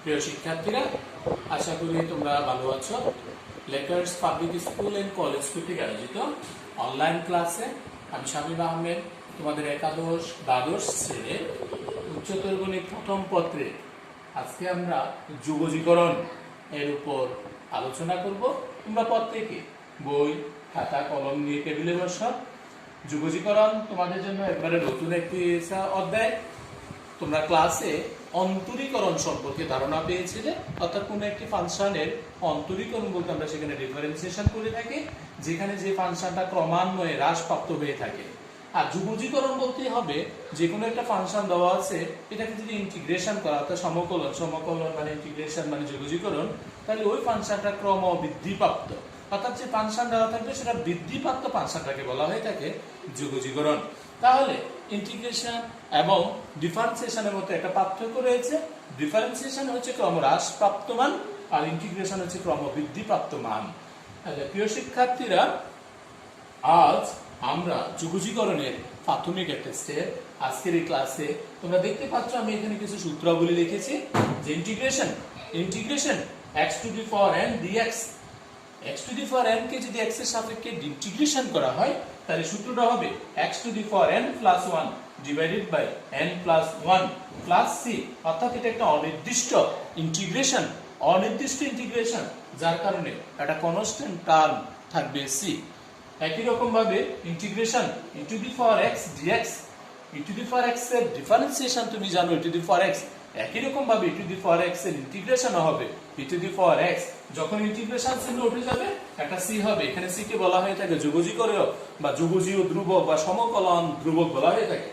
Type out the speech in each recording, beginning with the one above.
প্রিয় শিক্ষার্থীরা, আশা করি তোমরা ভালো আছো। Lakers public school and college থেকে আয়োজিত অনলাইন ক্লাসে আমি শামীম আহমেদ তোমাদের একাদশ দ্বাদশ শ্রেণীর উচ্চতর গণিত প্রথম পত্রে আজকে আমরা যুগজীকরণ এর উপর আলোচনা করব। তোমরা প্রত্যেকে বই খাতা কলম নিয়ে টেবিলে বসো। যুগজীকরণ তোমাদের জন্য একবারে নতুন একটি অধ্যায়। তোমরা ক্লাসে অন্তরীকরণ সম্পর্কে ধারণা পেয়েছিলে, অর্থাৎ কোনো একটি ফাংশনের অন্তরীকরণ বলতে আমরা সেখানে ডিফারেন্সিয়েশন করে থাকি, যেখানে যে ফাংশনটা ক্রমান্বয়ে হ্রাসপ্রাপ্ত হয়ে থাকে। আর যুগজীকরণ বলতে হবে যে কোনো একটা ফাংশন দেওয়া আছে, এটাকে যদি ইন্টিগ্রেশন করা, অর্থাৎ সমকলন মানে ইন্টিগ্রেশন মানে যুগজীকরণ, তাহলে ওই ফাংশনটা ক্রম বৃদ্ধিপ্রাপ্ত, অর্থাৎ যে ফাংশন দেওয়া থাকবে সেটা বৃদ্ধিপ্রাপ্ত ফাংশনটাকে বলা হয়ে থাকে যুগজীকরণ। তাহলে ইন্টিগ্রেশন এবং ডিফারেন্সিয়েশনের মধ্যে একটা পার্থক্য রয়েছে। ডিফারেন্সিয়েশন হচ্ছে ক্রমহ্রাসপ্রাপ্ত মান আর ইন্টিগ্রেশন হচ্ছে ক্রমবৃদ্ধিপ্রাপ্ত মান। তাহলে প্রিয় শিক্ষার্থীরা, আজ আমরা যুগজীকরণের প্রাথমিক একটা স্টেপ আজকের এই ক্লাসে তোমরা দেখতে পাচ্ছ। আমি এখানে কিছু সূত্রাবলী লিখেছি যে integration x to the power n dx, x to the power n কে যদি x এর সাপেক্ষে ইন্টিগ্রেশন করা হয় তাহলে সূত্রটা হবে x to the power n plus 1 divided by n plus 1 plus c, অর্থাৎ এটা একটা অনির্দিষ্ট ইন্টিগ্রেশন, যার কারণে একটা কনস্ট্যান্ট টার্ম থাকবে c। একই রকম ভাবে integration e to the power x dx, e to the power x এর ডিফারেন্সিয়েশন তুমি জানো e to the power x, একই রকম ভাবে e to the power x এর ইন্টিগ্রেশন হবে e to the power x। যখন ইন্টিগ্রেশন চিহ্ন উঠে যাবে একটা c হবে, এখানে c কে বলা হয়ে থাকে যুগজীকরণ বা যুগজীয় ধ্রুবক বা সমকলন ধ্রুবক বলা হয়ে থাকে।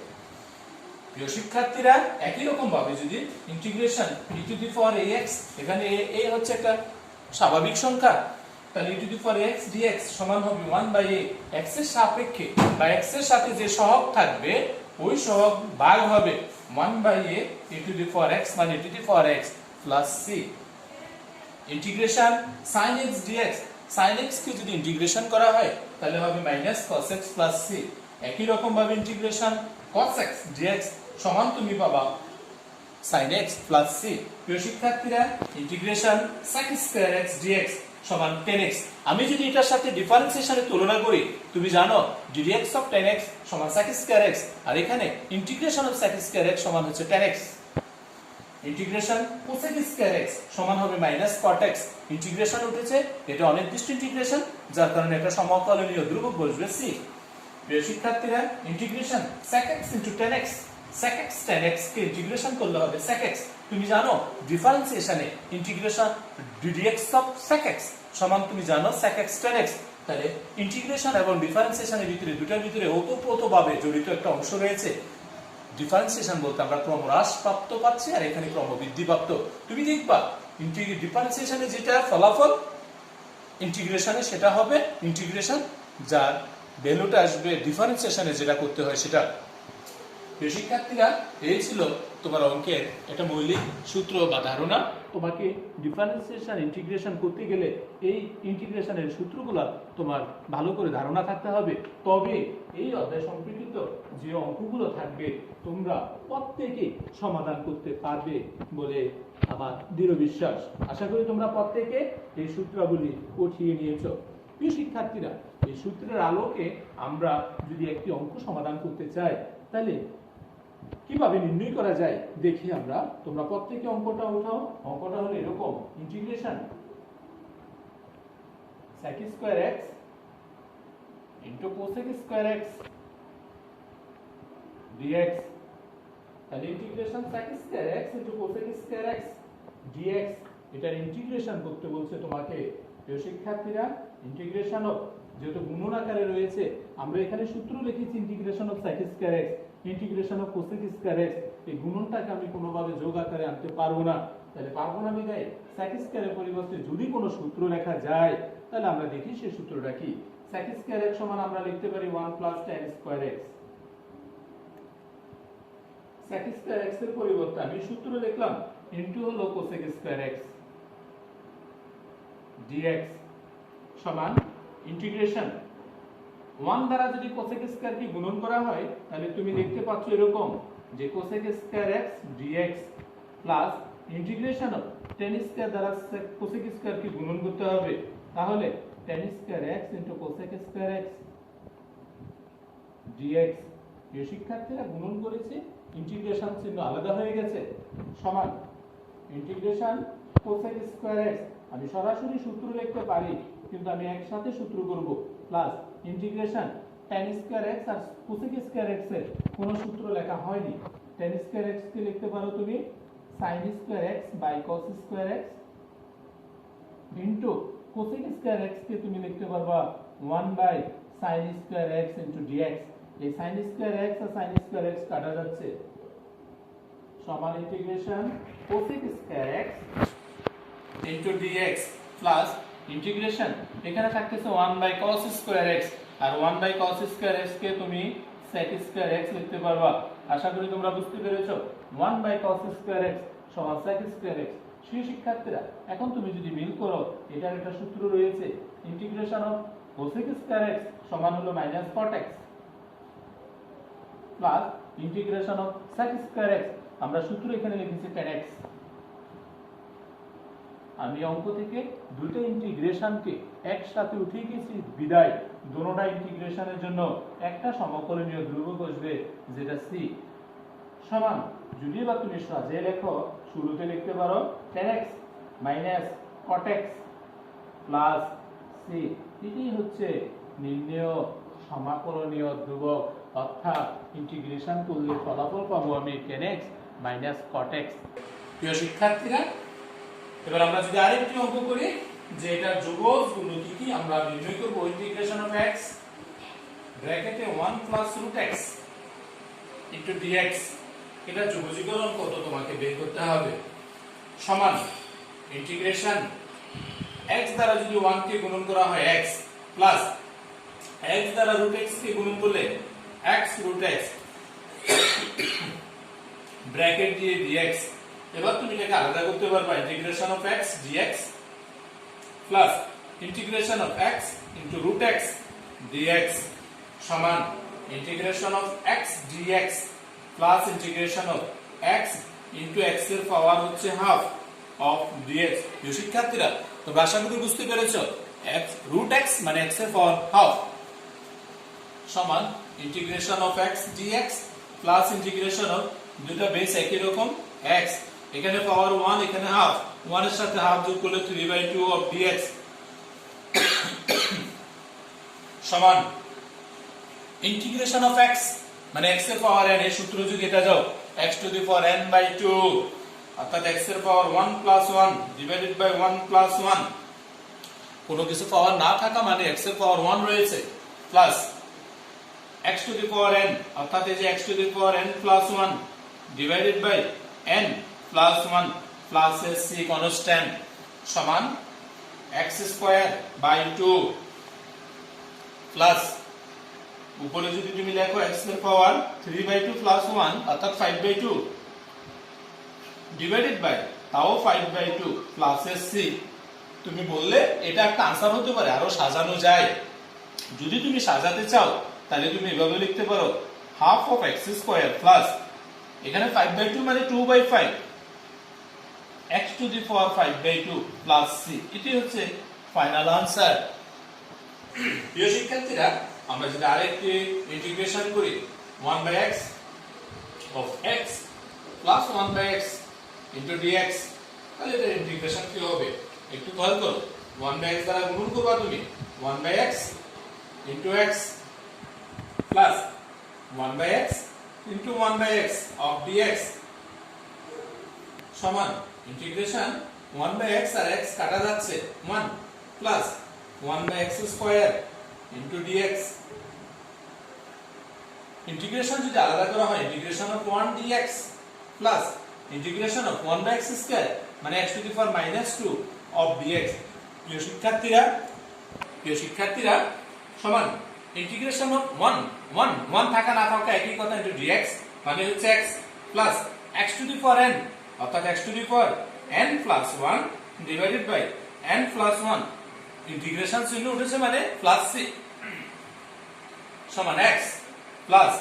প্রিয় শিক্ষার্থীরা, একই রকম ভাবে যদি integration e to the power ax, এখানে a হচ্ছে একটা স্বাভাবিক সংখ্যা, তাহলে e to the power x dx সমান হবে 1 বাই a, x এর সাপেক্ষে বা x এর সাথে যে সহগ থাকবে ওই সহগ ভাগ হবে 1 by a e to the power x, মানে e to the power x plus c। Integration sin x dx, sin x কে যদি ইন্টিগ্রেশন করা হয় তাহলে হবে minus cos x plus c। একই রকম ভাবে ইন্টিগ্রেশন cos x dx সমান তুমি পাবা sin x প্লাস c। প্রিয় শিক্ষার্থীরা, integration sec square x dx সমান 10x। আমি যদি এটার সাথে ডিফারেন্সিয়েশনের তুলনা করি, তুমি জানো ddx অফ 10x সমান sec স্কয়ার x, আর এখানে integration of sec square x সমান হচ্ছে 10x। Integration cosec square x সমান হবে মাইনাস cot x। ইন্টিগ্রেশন উঠেছে, এটা অনির্দিষ্ট ইন্টিগ্রেশন, যার কারণে এটা সমকলনীয় ধ্রুবক বসবে c। প্রিয় শিক্ষার্থীরা, integration sec x into 10x, sec x 10x কে ইন্টিগ্রেশন করলে হবে sec x। তুমি জানো ডিফারেন্সিয়েশনে integration ddx of sec x সমান তুমি জানো sec x 10x। তাহলে ইন্টিগ্রেশন এবং ডিফারেন্সিয়েশনের ভিতরে দুটার ভিতরে ওতপ্রোতভাবে জড়িত একটা অংশ রয়েছে। ডিফারেন্সিয়েশন বলতে আমরা ক্রমহ্রাসপ্রাপ্ত পাচ্ছি, আর এখানে ক্রমবৃদ্ধিপ্রাপ্ত। তুমি দেখবা ডিফারেন্সিয়েশনে যেটা ফলাফল ইন্টিগ্রেশনে সেটা হবে ইন্টিগ্রেশন, যার ভ্যালুটা আসবে ডিফারেন্সিয়েশনে যেটা করতে হয় সেটা। প্রিয় শিক্ষার্থীরা, এই ছিল তোমার অঙ্কের একটা মৌলিক সূত্র বা ধারণা। তোমাকে ডিফারেন্সিয়েশন ইন্টিগ্রেশন করতে গেলে এই ইন্টিগ্রেশনের সূত্রগুলো তোমার ভালো করে ধারণা থাকতে হবে, তবে এই অধ্যায় সম্পর্কিত যে অঙ্কগুলো থাকবে তোমরা প্রত্যেকে সমাধান করতে পারবে বলে আমার দৃঢ় বিশ্বাস। আশা করি তোমরা প্রত্যেকে এই সূত্রাবলী উঠিয়ে নিয়েছো। প্রিয় শিক্ষার্থীরা, এই সূত্রের আলোকে আমরা যদি একটি অঙ্ক সমাধান করতে চাই তাহলে কিভাবে নির্ণয় করা যায় দেখি আমরা। তোমরা প্রত্যেকে অঙ্কটা উঠাও। অঙ্কটা হলো এরকম, integration sec square x into cosec square x dx। তাহলে integration sec square x into cosec square x dx, এটার ইন্টিগ্রেশন করতে বলছে তোমাকে। প্রিয় শিক্ষার্থীরা, ইন্টিগ্রেশন অফ যেহেতু গুণন আকারে রয়েছে, আমরা এখানে সূত্র লিখেছি integration of sec square x integration of cosec square x। এই গুণনটাকে আমি কোনোভাবে যোগ আকারে আনতে পারবো না, তাহলে পারবো না বিধায় sec স্কয়ারের পরিবর্তে যদি কোনো সূত্র লেখা যায় তাহলে আমরা দেখি সেই সূত্রটা কি। sec স্কয়ার x সমান আমরা লিখতে পারি 1 plus tan square x। sec square x এর পরিবর্তে আমি সূত্র লিখলাম ইনটু হলো cosec স্কয়ার x dx সমান ইন্টিগ্রেশন 1 দ্বারা যদি cosec স্কয়ার কে গুণন করা হয় তাহলে তুমি দেখতে পাচ্ছ এরকম যে cosec square x dx plus integration of tan square দ্বারা cosec স্কয়ার কে গুণন করতে হবে, তাহলে tan square x cosec square x dx। প্রিয় শিক্ষার্থীরা, গুণন করেছে, ইন্টিগ্রেশন চিহ্ন আলাদা হয়ে গেছে, সমান ইন্টিগ্রেশন cosec স্কয়ার x। আমি সরাসরি সূত্র লিখতে পারি, কিন্তু আমি একসাথে সূত্র করব, plus integration tan square x আর cosec স্কয়ার x এর কোনো সূত্র লেখা হয়নি। tan স্কয়ার x কে লিখতে পারো তুমি sin square x by cos square x into cosec square x কে তুমি লিখতে পারবা 1 by sin square x into dx। এই sin স্কয়ার x আর sin স্কয়ার x কাটা যাচ্ছে, সমান integration cosec square x into dx plus integration এখানে থাকতেছে 1 বাই cos স্কয়ার x, আর 1 বাই cos স্কয়ার x কে তুমি sec স্কয়ার x লিখতে পারবা। আশা করি তোমরা বুঝতে পেরেছো। 1 বাই cos স্কয়ার x সমান sec স্কয়ার x। সেই শিক্ষার্থীরা, এখন তুমি যদি মিল করো, এটার একটা সূত্র রয়েছে, integration of cosec square x সমান হলো minus cot x plus integration of sec square x, আমরা সূত্র এখানে লিখেছি tan x। আমি অঙ্ক থেকে দুটো ইন্টিগ্রেশনকে একসাথে উঠিয়ে গেছি বিদায় দুটোটা ইন্টিগ্রেশনের জন্য একটা সমকলনীয় ধ্রুবক আসবে, যেটা c সমান, যদি বা তুমি সাজিয়ে লেখো, শুরুতে লিখতে পারো tan x minus cot x plus c। এটাই হচ্ছে নির্ণেয় সমাকলনীয় ধ্রুবক, অর্থাৎ ইন্টিগ্রেশন করলে ফলাফল পাবো আমি tan x minus cot x। প্রিয় শিক্ষার্থীরা, এবার আমরা যদি আরেকটি অঙ্ক করি যে এটা যোগগুলো কি কি আমরা নির্ণয় করব। ইন্টিগ্রেশন অফ x ব্র্যাকেটে 1 plus root x into dx, এটা যোগজীকরণ কত তোমাকে বের করতে হবে, সমান ইন্টিগ্রেশন x দ্বারা যদি 1 কে গুণন করা হয় x প্লাস x দ্বারা রুট x কে গুণন করলে x রুট x ব্র্যাকেট দিয়ে dx। এবার তুমি এটাকে আলাদা করতে পারবা, integration of x dx plus integration of x into root x dx সমান integration of x dx plus integration of x into x এর পাওয়ার হচ্ছে হাফ অফ dx। প্রিয় শিক্ষার্থীরা, তোমরা আশা করি বুঝতে পেরেছো, x রুট x মানে x এর পাওয়ার হাফ সমান integration of x dx plus integration of, দুটো বেস একই রকম x, এখানে পাওয়ার 1 এখানে হাফ, 1 এর সাথে হাফ যোগ করলে 3/2 অফ dx সমান ইন্টিগ্রেশন অফ x মানে x এর পাওয়ার n, এই সূত্র যদি এটা যাও x to the power n by 2, অর্থাৎ x এর power 1 plus 1 divided by 1 plus 1, কোনো কিছু পাওয়ার না থাকা মানে x এর পাওয়ার 1 রয়েছে, plus x to the power n, অর্থাৎ এই যে x to the power n plus 1 divided by n plus 1 plus c constant সমান x স্কয়ার বাই 2 প্লাস উপরে যদি তুমি লেখো x এর পাওয়ার 3/2 প্লাস 1 অর্থাৎ 5/2 ডিভাইডেড বাই তাও 5/2 প্লাস c। তুমি বললে এটা একটা आंसर হতে পারে, আরো সাজানো যায়। যদি তুমি সাজাতে চাও তাহলে তুমি এভাবে লিখতে পারো half of x square plus এখানে 5/2 মানে 2/5 x to the power 5/2 plus c। এটি হচ্ছে ফাইনাল आंसर। প্রিয় শিক্ষার্থীরা, আমরা যদি আরেকটি ইন্টিগ্রেশন করি 1/x of x plus 1/x into dx, তাহলে এর ইন্টিগ্রেশন কি হবে একটু খেয়াল করো। 1/x দ্বারা গুণ করবা তুমি 1/x into x plus 1/x into 1/x of dx সমান ইন্টিগ্রেশন 1/x আর x কাটা যাচ্ছে 1 plus 1/x square into dx। Integration যদি আলাদা করা হয় integration of 1 dx plus integration of 1/x square মানে x to the power -2 of dx। প্রিয় শিক্ষার্থীরা সমান ইন্টিগ্রেশন অফ 1 থাকা না থাকা একই কথা ইনটু dx মানে হচ্ছে x plus x to the power n, অর্থাৎ x to the power n plus 1 divided by n plus 1, integration চিহ্ন উঠেছে মানে প্লাস c সমান x plus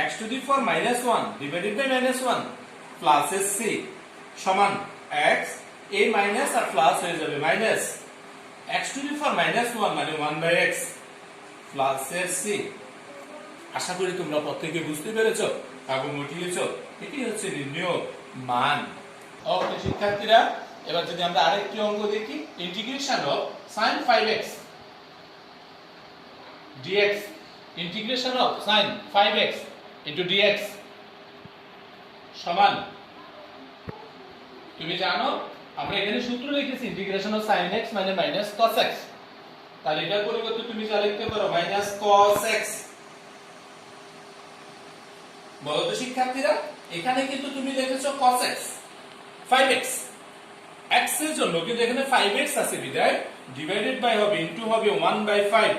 x to the power -1 divided by -1 plus c সমান x a minus আর plus হয়ে যাবে minus x to the power -1 মানে 1/x plus c। আশা করি তোমরা প্রত্যেকে বুঝতে পেরেছো এবং উঠিয়েছো এটি হচ্ছে নির্ণয় মান। ওকে শিক্ষার্থীরা, এবার যদি আমরা আরেকটি অঙ্ক দেখি, integration of sin 5x dx, integration of sin 5x into dx সমান, তুমি জানো আমরা এখানে সূত্র লিখেছি ইন্টিগ্রেশন অফ sin x মানে মাইনাস cos x, তাহলে এটার পরিবর্তে তুমি যা লিখতে পারো মাইনাস cos x। বলো তো শিক্ষার্থীরা, এখানে কিন্তু তুমি লিখেছো cos x 5x, x এর জন্য কিন্তু এখানে 5x আছে বিধায় ডিভাইডেড বাই হবে ইনটু হবে 1/5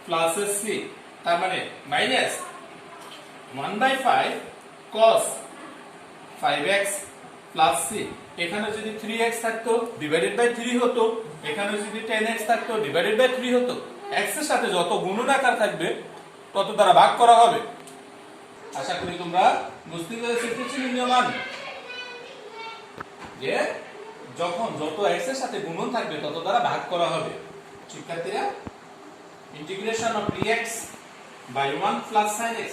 প্লাস c, তার মানে minus 1/5 cos 5x plus c। এখানে যদি 3x থাকতো ডিভাইডেড বাই 3 হতো, এখানে যদি 10x থাকতো ডিভাইডেড বাই 3 হতো। x এর সাথে যত গুণনাকার থাকবে তত দ্বারা ভাগ করা হবে। আশা করি তোমরা বুঝতে পেরেছো কিছু নিয়মান, যে যখন যত x এর সাথে গুণন থাকবে তত দ্বারা ভাগ করা হবে। শিক্ষার্থীরা, integration of dx by 1 plus sin x,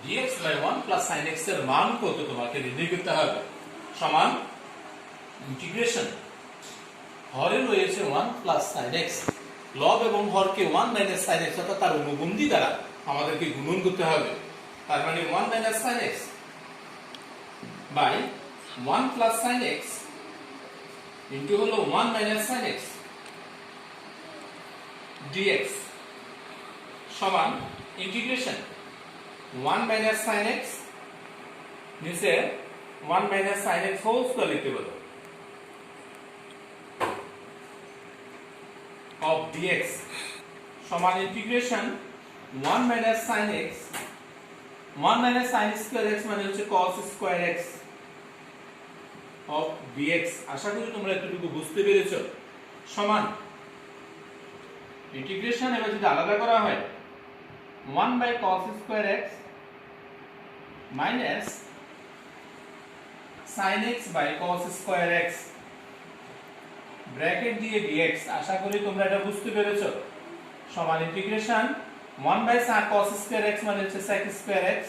dx by 1 plus sin x এর মান কত তোমাকে নির্ণয় করতে হবে, সমান ইন্টিগ্রেশন হরে রয়েছে 1 plus sin x, লব এবং হরকে 1 minus sin x অর্থাৎ তার অনুবন্ধী দ্বারা আমাদেরকে গুণন করতে হবে। তার মানে 1 minus sin x by 1 plus sin x into হলো 1 minus sin x dx সমান ইন্টিগ্রেশন 1 minus sin x নিচে 1 minus sin x whole square লিখতে পারো of dx সমান integration 1 minus sin x 1 minus sin square x মানে হচ্ছে cos square x of dx। আশা করি তোমরা এতটুকু বুঝতে পেরেছো। সমান ইন্টিগ্রেশন এবার যদি আলাদা করা হয় 1 by cos square x minus sin x by cos square x bracket দিয়ে dx, আশা করি তোমরা এটা বুঝতে পেরেছো। সমান integration 1 by cos square x মানে হচ্ছে sec square x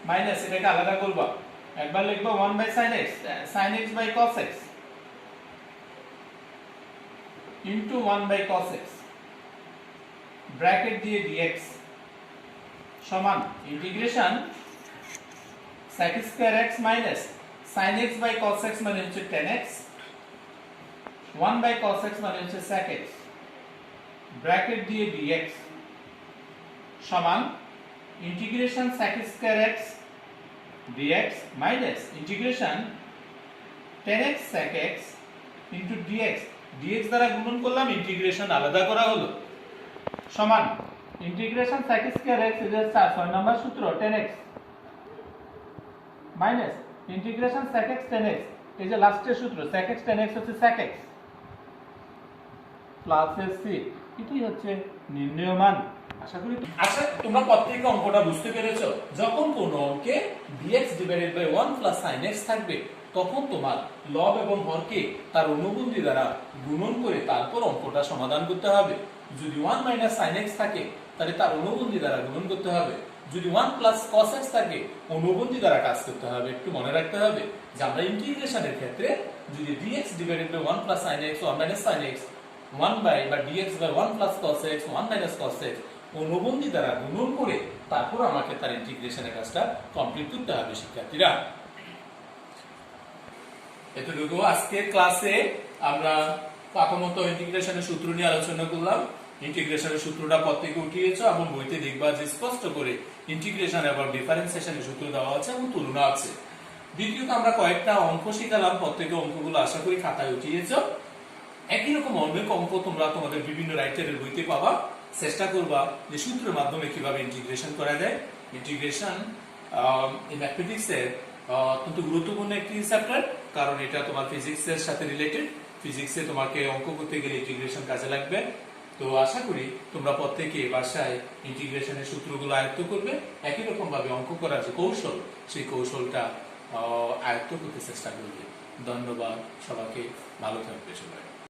মাইনাস এটাকে আলাদা করবা, একবার লিখবা 1 by sin x by cos x into 1 by cos x bracket দিয়ে dx সমান integration sec square x minus sin x by cos x মানে হচ্ছে 10x 1 by cos x মানে হচ্ছে sec x ব্র্যাকেট দিয়ে dx সমান integration sec square x dx minus integration 10x sec x into dx, dx দ্বারা গুণন করলাম integration আলাদা করা হলো সমান ইন্টিগ্রেশন sec square x এর 6 নম্বর সূত্র 10x minus integration sec x 10x, এই যে লাস্টের সূত্র sec x 10x হচ্ছে sec x প্লাস c, এটাই হচ্ছে নির্ণয় মান। আশা করি তোমরা প্রত্যেকটা অঙ্কটা বুঝতে পেরেছো। যখন কোন অঙ্কে dx divided by 1 plus sin x থাকবে তখন তোমার লব এবং হরকে তার অনুবন্ধী দ্বারা গুণন করে তারপর অঙ্কটা সমাধান করতে হবে। যদি 1 minus sin x থাকে তাহলে তার অনুবন্ধী দ্বারা গুণন করতে হবে, যদি 1 plus cos x থাকে অনুবন্ধী দ্বারা কাজ করতে হবে। একটু মনে রাখতে হবে যে আমরা ইন্টিগ্রেশনের ক্ষেত্রে যদি dx divided by 1 plus sin x 1 minus sin x 1 by বা dx by 1 plus cos x 1 minus cos x অনুবন্ধী দ্বারা গুণন করে তারপর আমাকে তার ইন্টিগ্রেশনের কাজটা কমপ্লিট করতে হবে। শিক্ষার্থীরা, এতটুকু আজকের ক্লাসে আমরা প্রথমত ইন্টিগ্রেশনের সূত্র নিয়ে আলোচনা করলাম। ইন্টিগ্রেশনের সূত্রটা প্রত্যেকে উঠিয়েছো এবং বইতে দেখবা যে স্পষ্ট করে ইন্টিগ্রেশন এবং ডিফারেন্সিয়েশনের সূত্র দেওয়া আছে এবং তুলনা আছে। দ্বিতীয়ত আমরা কয়েকটা অঙ্ক শিখালাম, প্রত্যেকে অঙ্কগুলো আশা করি খাতায় উঠিয়েছো। একই রকম অনেক অঙ্ক তোমরা তোমাদের বিভিন্ন রাইটারের বইতে পাবা। চেষ্টা করবা যে সূত্রের মাধ্যমে কিভাবে ইন্টিগ্রেশন করা যায়। ইন্টিগ্রেশন এই ম্যাথমেটিক্সের অত্যন্ত গুরুত্বপূর্ণ একটি চ্যাপ্টার, কারণ এটা তোমার ফিজিক্সের সাথে রিলেটেড। ফিজিক্সে তোমাকে অঙ্ক করতে গেলে ইন্টিগ্রেশন কাজে লাগবে। তো আশা করি তোমরা প্রত্যেকে বাসায় ইন্টিগ্রেশনের সূত্রগুলো আয়ত্ত করবে। একই রকম ভাবে অঙ্ক করার যে কৌশল সেই কৌশলটা আয়ত্ত করতে চেষ্টা করবে। ধন্যবাদ সবাইকে, ভালো থাকবে সবাই।